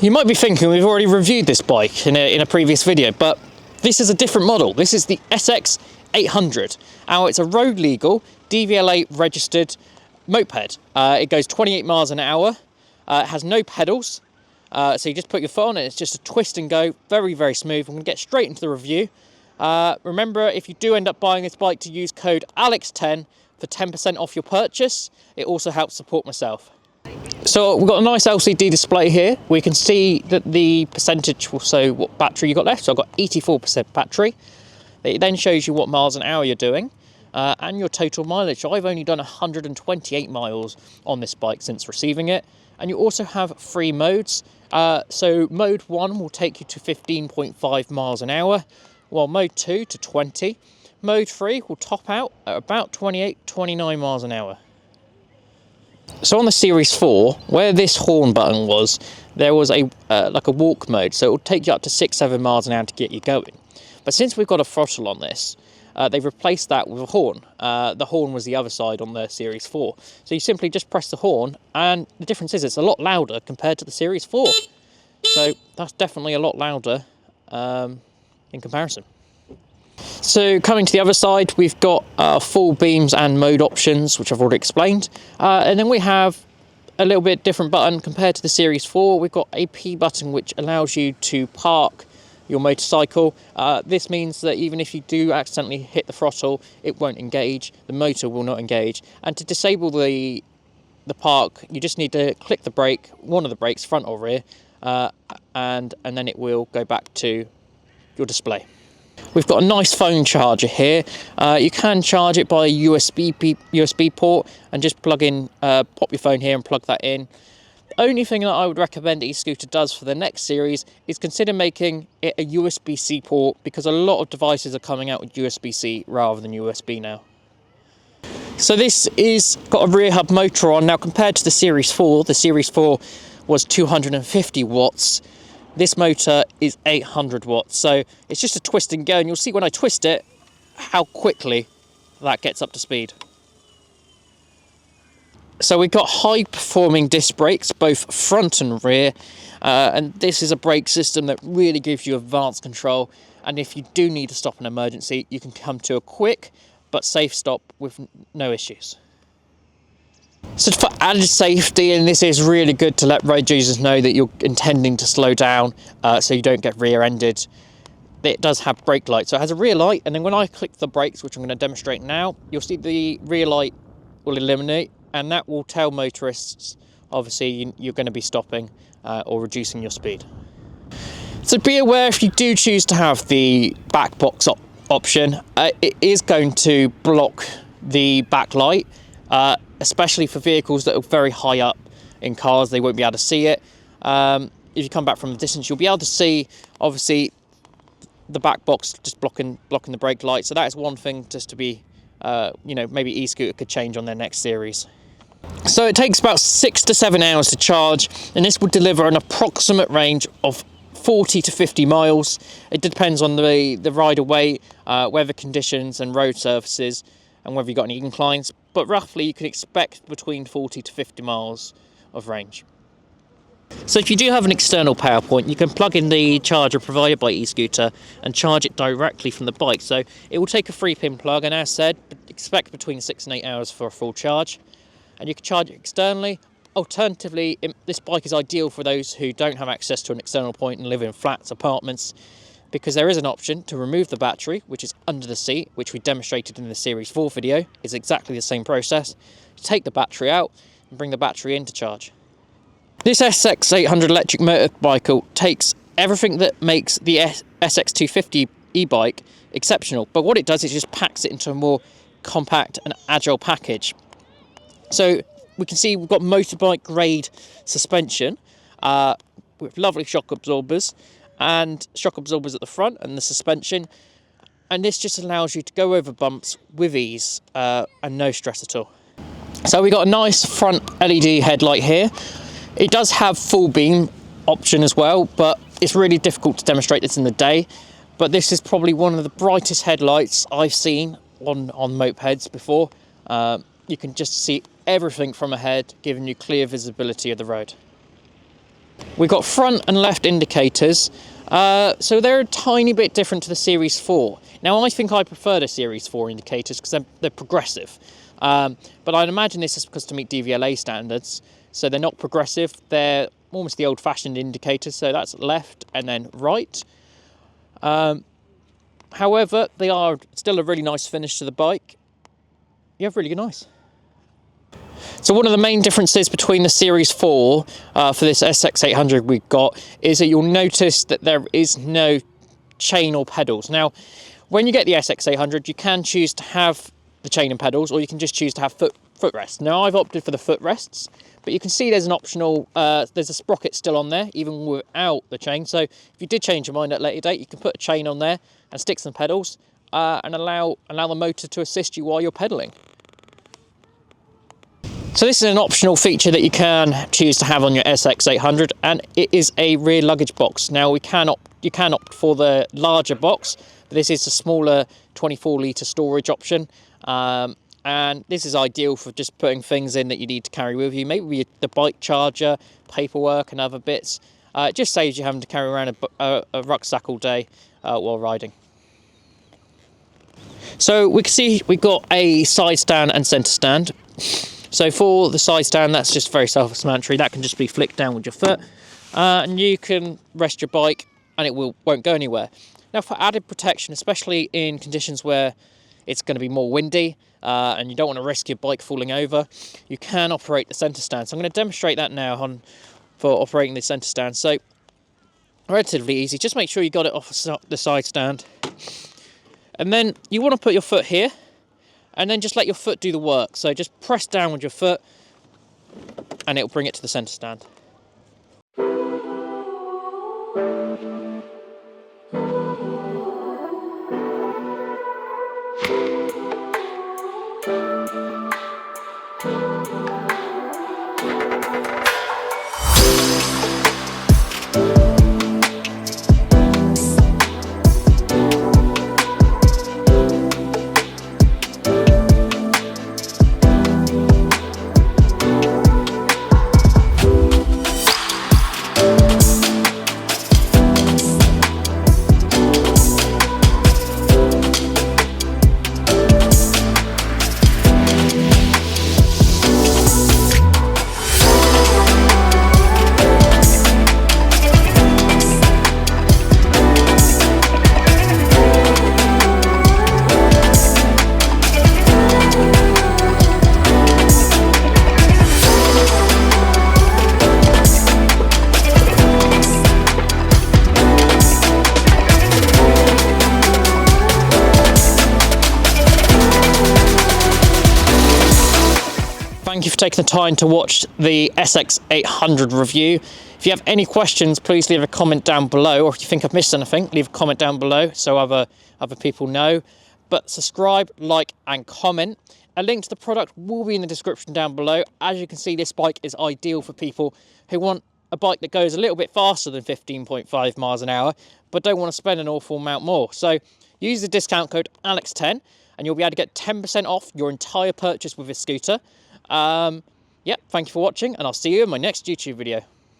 You might be thinking we've already reviewed this bike in a previous video, but this is a different model. This is the SX800. Now, it's a road legal, DVLA registered moped. It goes 28 miles an hour. It has no pedals. So you just put your foot on it, it's just a twist and go, very, very smooth. I'm going to get straight into the review. Remember, if you do end up buying this bike, to use code ALEX10 for 10% off your purchase. It also helps support myself. So we've got a nice LCD display here. We can see that the percentage will show what battery you got left. So I've got 84% battery. It then shows you what miles an hour you're doing and your total mileage. So I've only done 128 miles on this bike since receiving it. And you also have 3 modes. So mode 1 will take you to 15.5 miles an hour, while mode 2 to 20. Mode 3 will top out at about 29 miles an hour. So on the Series 4, where this horn button was, there was a like a walk mode, so it will take you up to 6-7 miles an hour to get you going. But since we've got a throttle on this, they've replaced that with a horn. The horn was the other side on the Series 4. So you simply just press the horn, and the difference is it's a lot louder compared to the Series 4. So that's definitely a lot louder in comparison. So coming to the other side, we've got full beams and mode options, which I've already explained. And then we have a little bit different button compared to the Series 4. We've got a P button, which allows you to park your motorcycle. This means that even if you do accidentally hit the throttle, it won't engage, the motor will not engage. And to disable the park, you just need to click the brake, one of the brakes, front or rear, and then it will go back to your display. We've got a nice phone charger here. You can charge it by a USB port and just plug in, pop your phone here and plug that in. The only thing that I would recommend e-scooter does for the next series is consider making it a USB-C port, because a lot of devices are coming out with USB-C rather than USB now. So this is got a rear hub motor on. Now, compared to the Series 4 was 250 watts. This motor is 800 watts, so it's just a twist and go, and you'll see when I twist it how quickly that gets up to speed. So we've got high performing disc brakes, both front and rear, and this is a brake system that really gives you advanced control, and if you do need to stop an emergency, you can come to a quick but safe stop with no issues. So for added safety, and this is really good to let road users know that you're intending to slow down so you don't get rear-ended, it does have brake lights. So it has a rear light, and then when I click the brakes, which I'm going to demonstrate now, you'll see the rear light will illuminate, and that will tell motorists, obviously, you're going to be stopping or reducing your speed. So be aware, if you do choose to have the back box option, it is going to block the backlight, especially for vehicles that are very high up in cars. They won't be able to see it. If you come back from a distance, you'll be able to see, obviously, the back box just blocking the brake light. So that is one thing just to be, maybe e-scooter could change on their next series. So it takes about 6 to 7 hours to charge, and this will deliver an approximate range of 40 to 50 miles. It depends on the rider weight, weather conditions and road surfaces, and whether you've got any inclines, but roughly you can expect between 40 to 50 miles of range. So if you do have an external power point, you can plug in the charger provided by e-scooter and charge it directly from the bike. So it will take a 3-pin plug, and as said, expect between 6 and 8 hours for a full charge. And you can charge it externally. Alternatively, this bike is ideal for those who don't have access to an external point and live in flats, apartments, because there is an option to remove the battery, which is under the seat, which we demonstrated in the Series 4 video. It's exactly the same process. You take the battery out and bring the battery in to charge. This SX800 electric motorbike takes everything that makes the SX250 e-bike exceptional, but what it does is just packs it into a more compact and agile package. So we can see we've got motorbike grade suspension with lovely shock absorbers at the front and the suspension, and this just allows you to go over bumps with ease and no stress at all. So we got a nice front LED headlight here. It does have full beam option as well, but it's really difficult to demonstrate this in the day. But this is probably one of the brightest headlights I've seen on mopeds before. You can just see everything from ahead, giving you clear visibility of the road. We've got front and left indicators, so they're a tiny bit different to the Series 4. Now, I think I prefer the Series 4 indicators because they're progressive, but I'd imagine this is because to meet DVLA standards, so they're not progressive, they're almost the old-fashioned indicators, so that's left and then right. However, they are still a really nice finish to the bike. Yeah, really nice. So one of the main differences between the Series 4 for this SX800 we've got is that you'll notice that there is no chain or pedals. Now, when you get the SX800, you can choose to have the chain and pedals, or you can just choose to have footrests. Now, I've opted for the footrests, but you can see there's an optional, there's a sprocket still on there, even without the chain. So if you did change your mind at a later date, you can put a chain on there and stick some pedals and allow the motor to assist you while you're pedaling. So this is an optional feature that you can choose to have on your SX800, and it is a rear luggage box. Now you can opt for the larger box, but this is a smaller 24-litre storage option, and this is ideal for just putting things in that you need to carry with you, maybe the bike charger, paperwork and other bits. It just saves you having to carry around a rucksack all day while riding. So we can see we've got a side stand and centre stand. So for the side stand, that's just very self-explanatory. That can just be flicked down with your foot, and you can rest your bike and it won't go anywhere. Now, for added protection, especially in conditions where it's going to be more windy and you don't want to risk your bike falling over, you can operate the centre stand. So I'm going to demonstrate that now for operating the centre stand. So relatively easy. Just make sure you got it off the side stand, and then you want to put your foot here, and then just let your foot do the work. So just press down with your foot and it'll bring it to the centre stand. Thank you for taking the time to watch the SX800 review. If you have any questions, please leave a comment down below, or if you think I've missed anything, leave a comment down below so other people know. But subscribe, like and comment. A link to the product will be in the description down below. As you can see, this bike is ideal for people who want a bike that goes a little bit faster than 15.5 miles an hour, but don't want to spend an awful amount more. So use the discount code ALEX10 and you'll be able to get 10% off your entire purchase with this scooter. Thank you for watching, and I'll see you in my next YouTube video.